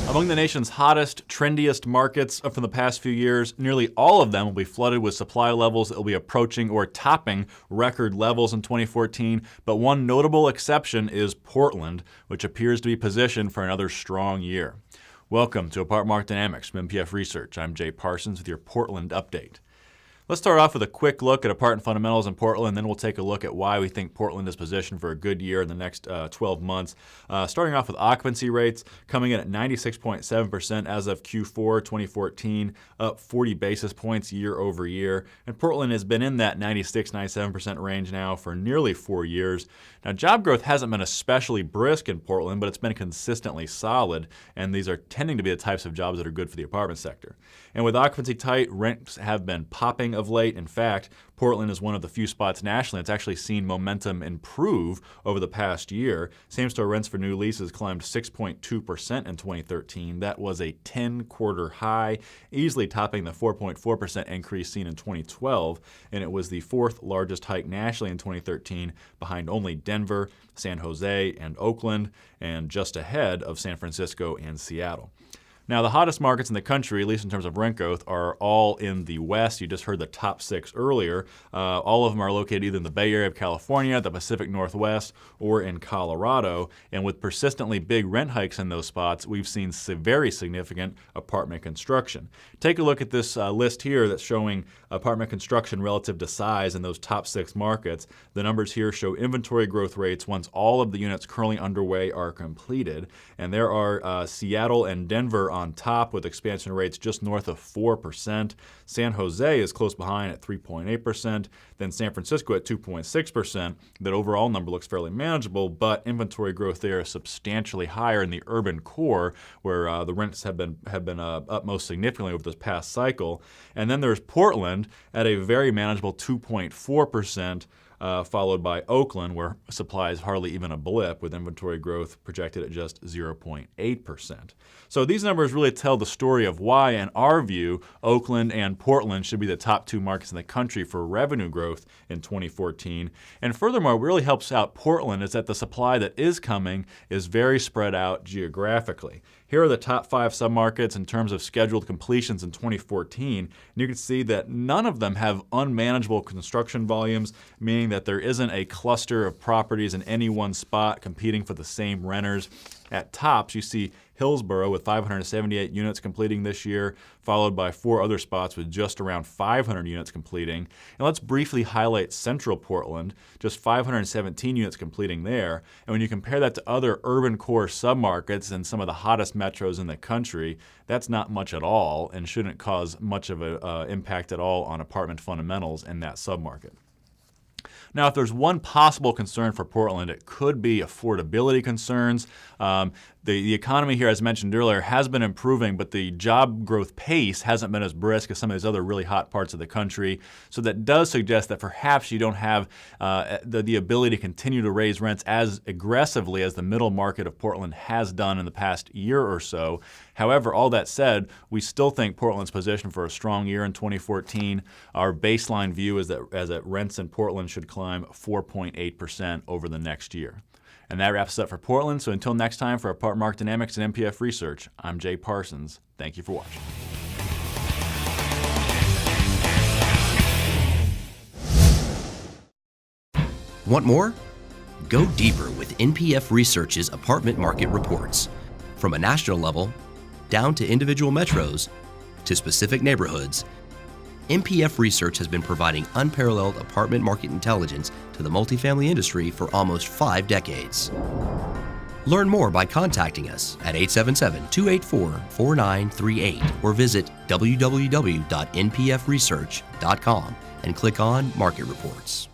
Among the nation's hottest, trendiest markets from the past few years, nearly all of them will be flooded with supply levels that will be approaching or topping record levels in 2014. But one notable exception is Portland, which appears to be positioned for another strong year. Welcome to Apartment Market Dynamics from MPF Research. I'm Jay Parsons with your Portland update. Let's start off with a quick look at apartment fundamentals in Portland, then we'll take a look at why we think Portland is positioned for a good year in the next 12 months. Starting off with occupancy rates, coming in at 96.7% as of Q4 2014, up 40 basis points year over year. And Portland has been in that 96-97% range now for nearly 4 years. Now, job growth hasn't been especially brisk in Portland, but it's been consistently solid, and these are tending to be the types of jobs that are good for the apartment sector. And with occupancy tight, rents have been popping of late. In fact, Portland is one of the few spots nationally that's actually seen momentum improve over the past year. Same-store rents for new leases climbed 6.2% in 2013. That was a 10-quarter high, easily topping the 4.4% increase seen in 2012, and it was the fourth largest hike nationally in 2013, behind only Denver, San Jose, and Oakland, and just ahead of San Francisco and Seattle. Now, the hottest markets in the country, at least in terms of rent growth, are all in the West. You just heard the top 6 earlier. All of them are located either in the Bay Area of California, the Pacific Northwest, or in Colorado. And with persistently big rent hikes in those spots, we've seen very significant apartment construction. Take a look at this list here that's showing apartment construction relative to size in those top 6 markets. The numbers here show inventory growth rates once all of the units currently underway are completed. And there are Seattle and Denver on top with expansion rates just north of 4%. San Jose is close behind at 3.8%. Then San Francisco at 2.6%. That overall number looks fairly manageable, but inventory growth there is substantially higher in the urban core, where the rents have been up most significantly over this past cycle. And then there's Portland at a very manageable 2.4%. Followed by Oakland, where supply is hardly even a blip, with inventory growth projected at just 0.8%. So these numbers really tell the story of why, in our view, Oakland and Portland should be the top 2 markets in the country for revenue growth in 2014. And furthermore, what really helps out Portland is that the supply that is coming is very spread out geographically. Here are the top 5 submarkets in terms of scheduled completions in 2014. And you can see that none of them have unmanageable construction volumes, meaning that there isn't a cluster of properties in any one spot competing for the same renters. At tops, you see Hillsborough with 578 units completing this year, followed by 4 other spots with just around 500 units completing. And let's briefly highlight Central Portland, just 517 units completing there. And when you compare that to other urban core submarkets and some of the hottest metros in the country, that's not much at all and shouldn't cause much of an impact at all on apartment fundamentals in that submarket. Now, if there's one possible concern for Portland, it could be affordability concerns. The economy here, as mentioned earlier, has been improving, but the job growth pace hasn't been as brisk as some of these other really hot parts of the country. So that does suggest that perhaps you don't have the ability to continue to raise rents as aggressively as the middle market of Portland has done in the past year or so. However, all that said, we still think Portland's positioned for a strong year in 2014. Our baseline view is that rents in Portland should climb 4.8% over the next year. And that wraps it up for Portland. So until next time, for Apartment Market Dynamics and MPF Research, I'm Jay Parsons. Thank you for watching. Want more? Go deeper with NPF Research's apartment market reports. From a national level, down to individual metros, to specific neighborhoods, MPF Research has been providing unparalleled apartment market intelligence to the multifamily industry for almost 5 decades. Learn more by contacting us at 877-284-4938 or visit www.npfresearch.com and click on Market Reports.